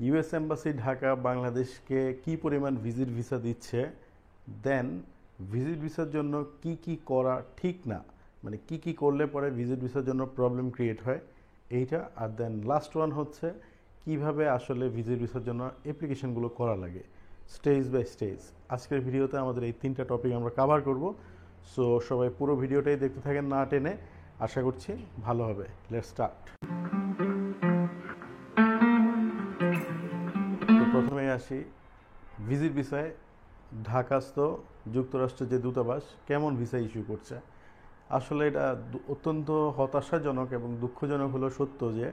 US embassy Dhaka বাংলাদেশকে কি পরিমাণ ভিজিট ভিসা দিচ্ছে, দেন ভিজিট ভিসার জন্য কি কি করা ঠিক না, মানে কি কি করলে পরে ভিজিট ভিসার জন্য প্রবলেম ক্রিয়েট হয় এইটা। আর দেন লাস্ট ওয়ান হচ্ছে কিভাবে আসলে ভিজিট ভিসার জন্য অ্যাপ্লিকেশনগুলো করা লাগে স্টেজ বাই স্টেজ। আজকের ভিডিওতে আমাদের এই তিনটা টপিক আমরা কভার করব। সো সবাই পুরো ভিডিওটাই দেখতে থাকেন না টেনে, আশা করছি ভালো হবে। Let's start. তো প্রথমে আসি ভিজিট ভিসায় ঢাকাস্থ যুক্তরাষ্ট্রের যে দূতাবাস কেমন ভিসা ইস্যু করছে। আসলে এটা অত্যন্ত হতাশাজনক এবং দুঃখজনক হলো সত্য যে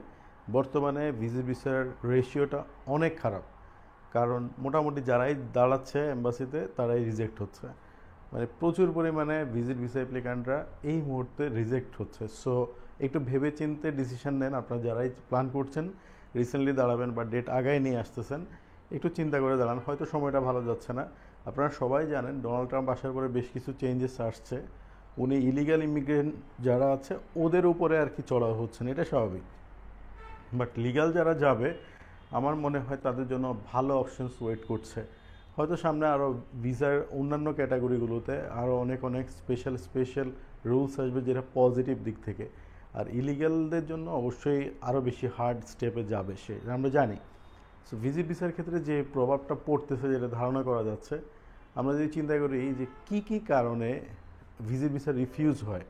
বর্তমানে ভিজিট ভিসার রেশিওটা অনেক খারাপ। কারণ মোটামুটি যারাই দাঁড়াচ্ছে এম্বাসিতে তারাই রিজেক্ট হচ্ছে, মানে প্রচুর পরিমাণে ভিজিট ভিসা অ্যাপ্লিক্যান্টরা এই মুহূর্তে রিজেক্ট হচ্ছে। সো একটু ভেবে চিন্তে ডিসিশন নেন। আপনারা যারাই প্ল্যান করছেন রিসেন্টলি দাঁড়াবেন বা ডেট আগায় নিয়ে আসতেছেন, একটু চিন্তা করে দাঁড়ান, হয়তো সময়টা ভালো যাচ্ছে না। আপনারা সবাই জানেন ডোনাল্ড ট্রাম্প আসার পরে বেশ কিছু চেঞ্জেস আসছে। উনি ইলিগাল ইমিগ্রেন্ট যারা আছে ওদের উপরে আর কি চড়াও হচ্ছেন, এটা স্বাভাবিক। বাট লিগাল যারা যাবে আমার মনে হয় তাদের জন্য ভালো অপশনস ওয়েট করছে। হয়তো সামনে আরও ভিসার অন্যান্য ক্যাটাগরিগুলোতে আরও অনেক অনেক স্পেশাল রুলস আসবে যেটা পজিটিভ দিক থেকে। আর ইলিগালদের জন্য অবশ্যই আরও বেশি হার্ড স্টেপে যাবে সে, আমরা জানি। সো ভিজিট ভিসার ক্ষেত্রে যে প্রভাবটা পড়তেছে যেটা ধারণা করা যাচ্ছে, আমরা যদি চিন্তা করি যে কি কি কারণে ভিজিট ভিসা রিফিউজ হয়,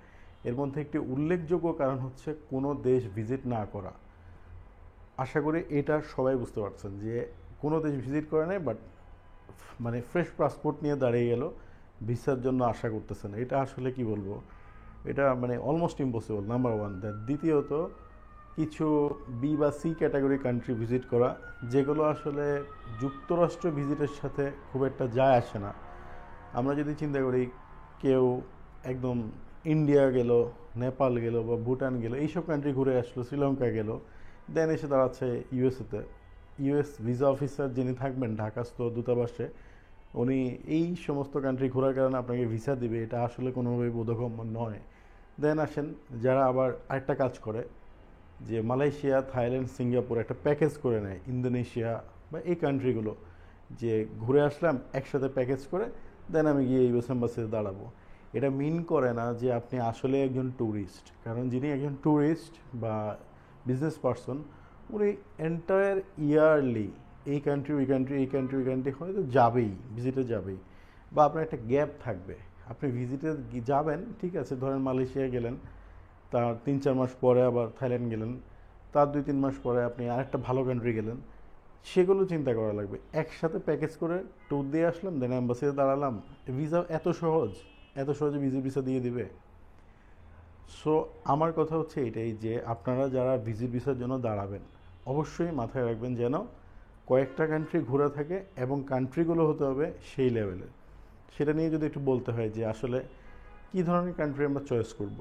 এর মধ্যে একটি উল্লেখযোগ্য কারণ হচ্ছে কোনো দেশ ভিজিট না করা। আশা করি এটা সবাই বুঝতে পারছেন যে কোনো দেশ ভিজিট করে নাই বাট মানে ফ্রেশ পাসপোর্ট নিয়ে দাঁড়িয়ে গেল, ভিসার জন্য আশা করতেছেন, এটা আসলে কি বলবো, এটা মানে অলমোস্ট ইম্পসিবল, নাম্বার ওয়ান। দ্বিতীয়ত কিছু বি বা সি ক্যাটাগরি কান্ট্রি ভিজিট করা, যেগুলো আসলে যুক্তরাষ্ট্র ভিজিটের সাথে খুব একটা যায় আসে না। আমরা যদি চিন্তা করি কেউ একদম ইন্ডিয়া গেল, নেপাল গেল বা ভুটান গেল, এইসব কান্ট্রি ঘুরে আসলো, শ্রীলঙ্কা গেল, দেন এসে দাঁড়াচ্ছে ইউএসএতে। ইউএস ভিসা অফিসার যিনি থাকবেন ঢাকাস্থ দূতাবাসে, উনি এই সমস্ত কান্ট্রি ঘোরার কারণে আপনাকে ভিসা দিবে, এটা আসলে কোনোভাবেই বোধগম্য নয়। দেন আসেন যারা আবার আরেকটা কাজ করে যে মালয়েশিয়া, থাইল্যান্ড, সিঙ্গাপুর একটা প্যাকেজ করে নেয়, ইন্দোনেশিয়া বা এই কান্ট্রিগুলো, যে ঘুরে আসলাম একসাথে প্যাকেজ করে দেন আমি গিয়ে ইউএস এম্বাসিতে দাঁড়াবো। এটা মিন করে না যে আপনি আসলে একজন ট্যুরিস্ট, কারণ যিনি একজন ট্যুরিস্ট বা বিজনেস পারসন উনি এন্টায়ার ইয়ারলি এই কান্ট্রি ওই কান্ট্রি এই কান্ট্রি ওই কান্ট্রি হয়তো যাবেই, ভিজিটে যাবেই, বা আপনার একটা গ্যাপ থাকবে। আপনি ভিজিটে যাবেন, ঠিক আছে, ধরেন মালয়েশিয়া গেলেন, তার 3-4 মাস পরে আবার থাইল্যান্ড গেলেন, তার 2-3 মাস পরে আপনি আরেকটা ভালো কান্ট্রি গেলেন, সেগুলো চিন্তা করা লাগবে। একসাথে প্যাকেজ করে ট্যুর দিয়ে আসলাম, দেন অ্যাম্বাসিতে দাঁড়ালাম, ভিসা এত সহজে ভিজিট ভিসা দিয়ে দিবে? সো আমার কথা হচ্ছে এটাই যে আপনারা যারা ভিজিট ভিসার জন্য দাঁড়াবেন অবশ্যই মাথায় রাখবেন যেন কয়েকটা কান্ট্রি ঘোরা থাকে এবং কান্ট্রিগুলো হতে হবে সেই লেভেলের। সেটা নিয়ে যদি একটু বলতে হয় যে আসলে কী ধরনের কান্ট্রি আমরা চয়েস করব।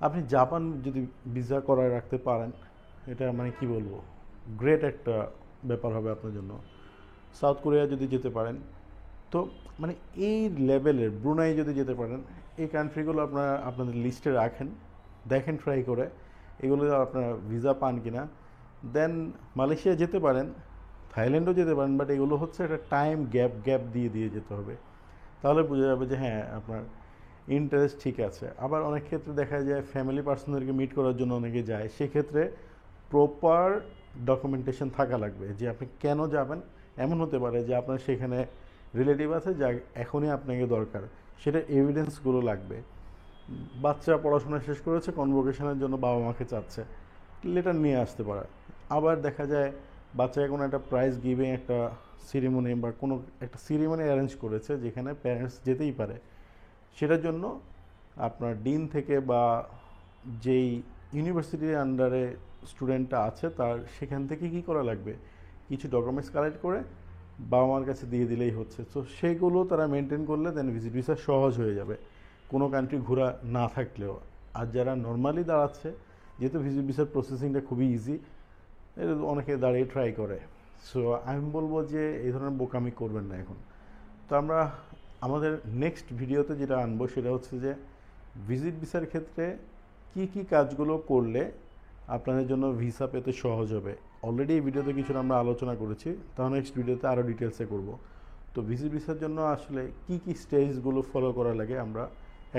আপনি জাপান যদি ভিসা করায় রাখতে পারেন, এটা মানে কি বলবো, গ্রেট একটা ব্যাপার হবে আপনার জন্য। সাউথ কোরিয়া যদি যেতে পারেন, তো মানে এই লেভেলের ব্রুনাই যদি যেতে পারেন, এই কান্ট্রিগুলো আপনারা আপনাদের লিস্টে রাখেন, দেখেন ট্রাই করে এগুলো আপনারা ভিসা পান কিনা। দেন মালয়েশিয়া যেতে পারেন, থাইল্যান্ডও যেতে পারেন, বাট এগুলো হচ্ছে একটা টাইম গ্যাপ দিয়ে যেতে হবে, তাহলে বোঝা যাবে যে হ্যাঁ আপনার ইন্টারেস্ট ঠিক আছে। আবার অনেক ক্ষেত্রে দেখা যায় ফ্যামিলি পার্সনদেরকে মিট করার জন্য অনেকে যায়, সেক্ষেত্রে প্রপার ডকুমেন্টেশন থাকা লাগবে যে আপনি কেন যাবেন। এমন হতে পারে যে আপনার সেখানে রিলেটিভ আছে যা এখনই আপনাকে দরকার, সেটা এভিডেন্সগুলো লাগবে। বাচ্চা পড়াশোনা শেষ করেছে, কনভোকেশনের জন্য বাবা মাকে চাচ্ছে, লেটার নিয়ে আসতে পারে। আবার দেখা যায় বাচ্চাকে কোনো একটা প্রাইজ গিভিং একটা সিরিমনি বা কোনো একটা সিরিমনি অ্যারেঞ্জ করেছে যেখানে প্যারেন্টস যেতেই পারে, সেটার জন্য আপনার ডিন থেকে বা যেই ইউনিভার্সিটির আন্ডারে স্টুডেন্টটা আছে তার সেখান থেকে কী করা লাগবে, কিছু ডকুমেন্টস কালেক্ট করে বাবা মার কাছে দিয়ে দিলেই হচ্ছে। তো সেগুলো তারা মেনটেন করলে দেন ভিজিট ভিসা সহজ হয়ে যাবে কোনো কান্ট্রি ঘোরা না থাকলেও। আর যারা নর্মালি দাঁড়াচ্ছে, যেহেতু ভিজিট ভিসার প্রসেসিংটা খুবই ইজি, এটা অনেকে দাঁড়িয়ে ট্রাই করে। সো আমি বলবো যে এই ধরনের বোকামি করবেন না এখন। তো আমরা আমাদের নেক্সট ভিডিওতে যেটা আনবো সেটা হচ্ছে যে ভিজিট ভিসার ক্ষেত্রে কি কি কাজগুলো করলে আপনাদের জন্য ভিসা পেতে সহজ হবে, অলরেডি এই ভিডিওতে কিছুটা আমরা আলোচনা করেছি, তাহলে নেক্সট ভিডিওতে আরও ডিটেলসে করব। তো ভিজিট ভিসার জন্য আসলে কি কি স্টেজগুলো ফলো করা লাগে আমরা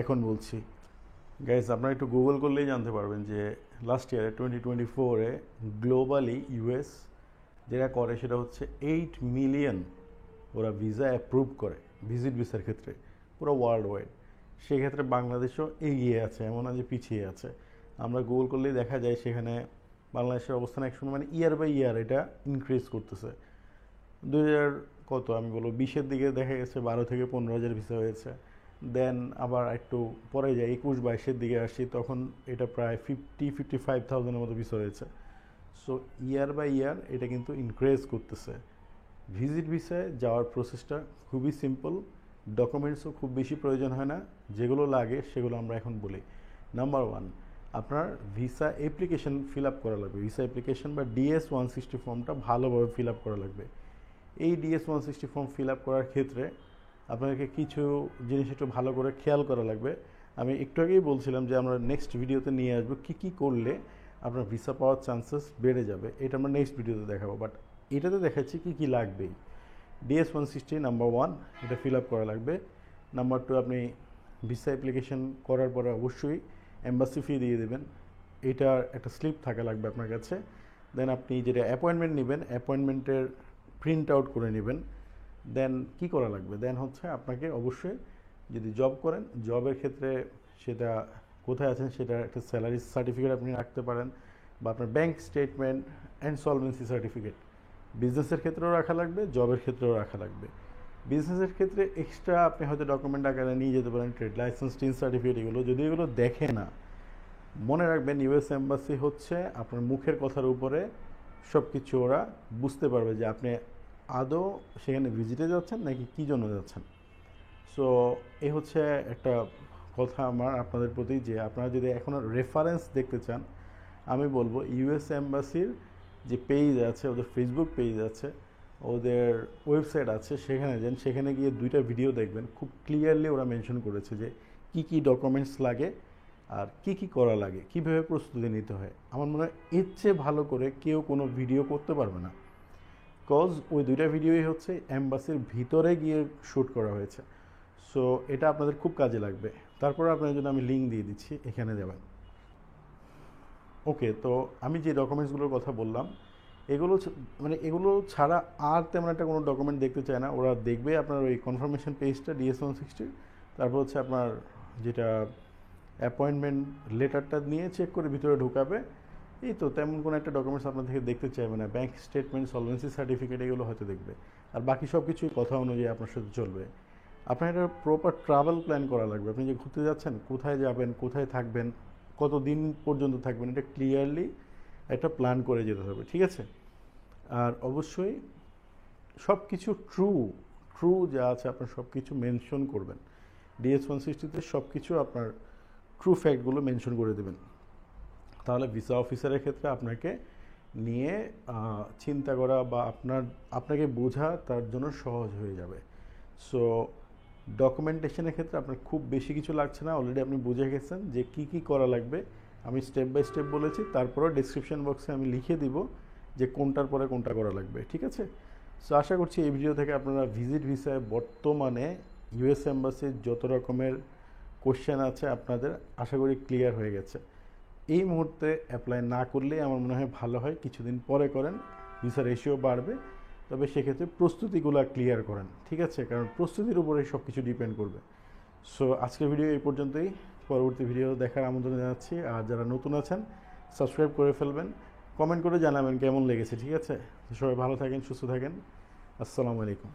এখন বলছি। গাইজ, আপনারা একটু গুগল করলেই জানতে পারবেন যে লাস্ট ইয়ারে 2024-এ গ্লোবালি ইউএস যেটা করে সেটা হচ্ছে 8 মিলিয়ন ওরা ভিসা অ্যাপ্রুভ করে ভিজিট ভিসার ক্ষেত্রে পুরো ওয়ার্ল্ড ওয়াইড। সেক্ষেত্রে বাংলাদেশও এগিয়ে আছে, এমন না যে পিছিয়ে আছে। আমরা গুগল করলেই দেখা যায় সেখানে বাংলাদেশের অবস্থান একসময় মানে ইয়ার বাই ইয়ার এটা ইনক্রিজ করতেছে। 2000 কত আমি বলবো 20-এর দিকে দেখা গেছে 12 থেকে 15,000 ভিসা হয়েছে। দেন আবার একটু পরে যাই 21-22-এর দিকে আসি, তখন এটা প্রায় 55,000-এর মতো ভিসা হয়েছে। সো ইয়ার বাই ইয়ার এটা কিন্তু ইনক্রিজ করতেছে। ভিজিট ভিসায় যাওয়ার প্রসেসটা খুবই সিম্পল, ডকুমেন্টসও খুব বেশি প্রয়োজন হয় না, যেগুলো লাগে সেগুলো আমরা এখন বলি। নাম্বার 1, আপনার ভিসা অ্যাপ্লিকেশন ফিল আপ করা লাগবে। ভিসা অ্যাপ্লিকেশন বা DS-160 ফর্মটা ভালোভাবে ফিল আপ করা লাগবে। এই DS-160 ফর্ম ফিল আপ করার ক্ষেত্রে আপনাকে কিছু জিনিস একটু ভালো করে খেয়াল করা লাগবে। আমি একটু আগেই বলছিলাম যে আমরা নেক্সট ভিডিওতে নিয়ে আসবো কী করলে আপনার ভিসা পাওয়ার চান্সেস বেড়ে যাবে, এটা আমরা নেক্সট ভিডিওতে দেখাবো। বাট এটাতে দেখাচ্ছি কী লাগবেই। DS-160 নাম্বার 1 এটা ফিল আপ করা লাগবে। নাম্বার 2, আপনি ভিসা অ্যাপ্লিকেশন করার পরে অবশ্যই এম্বাসি ফি দিয়ে দেবেন, এটার একটা স্লিপ থাকা লাগবে আপনার কাছে। দেন আপনি যেটা অ্যাপয়েন্টমেন্ট নেবেন, অ্যাপয়েন্টমেন্টের প্রিন্ট আউট করে নেবেন। দেন কি করা লাগবে, দেন হচ্ছে আপনাকে অবশ্যই যদি জব করেন, জবের ক্ষেত্রে সেটা কোথায় আছেন সেটা একটা স্যালারি সার্টিফিকেট আপনি রাখতে পারেন, বা আপনার bank statement and solvency certificate. বিজনেসের ক্ষেত্রেও রাখা লাগবে, জবের ক্ষেত্রেও রাখা লাগবে। বিজনেসের ক্ষেত্রে এক্সট্রা আপনি হয়তো ডকুমেন্ট আকারে নিয়ে যেতে পারেন, ট্রেড লাইসেন্স, টিন সার্টিফিকেট, এগুলো যদি এগুলো দেখে না, মনে রাখবেন ইউএস এম্বাসি হচ্ছে আপনার মুখের কথার উপরে সব কিছু ওরা বুঝতে পারবে যে আপনি আদৌ সেখানে ভিজিটে যাচ্ছেন নাকি কী জন্য যাচ্ছেন। সো এই হচ্ছে একটা কথা আমার আপনাদের প্রতি, যে আপনারা যদি এখনও রেফারেন্স দেখতে চান, আমি বলবো ইউএস এম্বাসির যে পেজ আছে, ওদের ফেসবুক পেজ আছে, ওদের ওয়েবসাইট আছে, সেখানে যান, সেখানে গিয়ে 2টা ভিডিও দেখবেন। খুব ক্লিয়ারলি ওরা মেনশন করেছে যে কি ডকুমেন্টস লাগে আর কি করা লাগে, কীভাবে প্রস্তুতি নিতে হয়। আমার মনে হয় এর চেয়ে ভালো করে কেউ কোনো ভিডিও করতে পারবে না, বিকজ ওই 2টা ভিডিওই হচ্ছে অ্যাম্বাসির ভিতরে গিয়ে শ্যুট করা হয়েছে। সো এটা আপনাদের খুব কাজে লাগবে। তারপরে আপনার জন্য আমি লিঙ্ক দিয়ে দিচ্ছি, এখানে যাবেন। ওকে, তো আমি যে ডকুমেন্টসগুলোর কথা বললাম, এগুলো ছাড়া আর তেমন একটা কোনো ডকুমেন্ট দেখতে চায় না। ওরা দেখবে আপনার ওই কনফার্মেশন পেজটা DS-160, তারপর হচ্ছে আপনার যেটা অ্যাপয়েন্টমেন্ট লেটারটা নিয়ে চেক করে ভিতরে ঢোকাবে। এই তো, তেমন কোনো একটা ডকুমেন্টস আপনার থেকে দেখতে চাইবে না। ব্যাংক স্টেটমেন্ট, সলভেন্সি সার্টিফিকেট, এগুলো হয়তো দেখবে। আর বাকি সব কিছুই কথা অনুযায়ী আপনার সাথে চলবে। আপনার একটা প্রপার ট্রাভেল প্ল্যান করা লাগবে। আপনি যে ঘুরতে যাচ্ছেন, কোথায় যাবেন, কোথায় থাকবেন, কত দিন পর্যন্ত থাকবেন, এটা ক্লিয়ারলি একটা প্ল্যান করে যেতে হবে, ঠিক আছে? আর অবশ্যই সব কিছু ট্রু যা আছে আপনার সব কিছু মেনশন করবেন। DS-160-তে সব কিছু আপনার ট্রু ফ্যাক্টগুলো মেনশন করে দেবেন। তাহলে ভিসা অফিসারের ক্ষেত্রে আপনাকে নিয়ে চিন্তা করা বা আপনাকে বোঝা তার জন্য সহজ হয়ে যাবে। সো ডকুমেন্টেশনের ক্ষেত্রে আপনার খুব বেশি কিছু লাগছে না, অলরেডি আপনি বুঝে গেছেন যে কি করা লাগবে। আমি স্টেপ বাই স্টেপ বলেছি, তারপরে ডিসক্রিপশন বক্সে আমি লিখে দিব যে কোনটার পরে কোনটা করা লাগবে, ঠিক আছে? সো আশা করছি এই ভিডিও থেকে আপনারা ভিজিট ভিসায় বর্তমানে ইউএস এম্বাসির যত রকমের কোশ্চেন আছে আপনাদের আশা করি ক্লিয়ার হয়ে গেছে। এই মুহূর্তে অ্যাপ্লাই না করলেই আমার মনে হয় ভালো হয়, কিছুদিন পরে করেন, ভিসা রেশিও বাড়বে। তবে সেক্ষেত্রে প্রস্তুতিগুলো ক্লিয়ার করেন, ঠিক আছে? কারণ প্রস্তুতির উপরেই সব কিছু ডিপেন্ড করবে। সো আজকের ভিডিও এই পর্যন্তই, পরবর্তী ভিডিও দেখার আমন্ত্রণ জানাচ্ছি। আর যারা নতুন আছেন সাবস্ক্রাইব করে ফেলবেন, কমেন্ট করে জানাবেন কেমন লেগেছে, ঠিক আছে? সবাই ভালো থাকেন, সুস্থ থাকেন, আসসালামু আলাইকুম।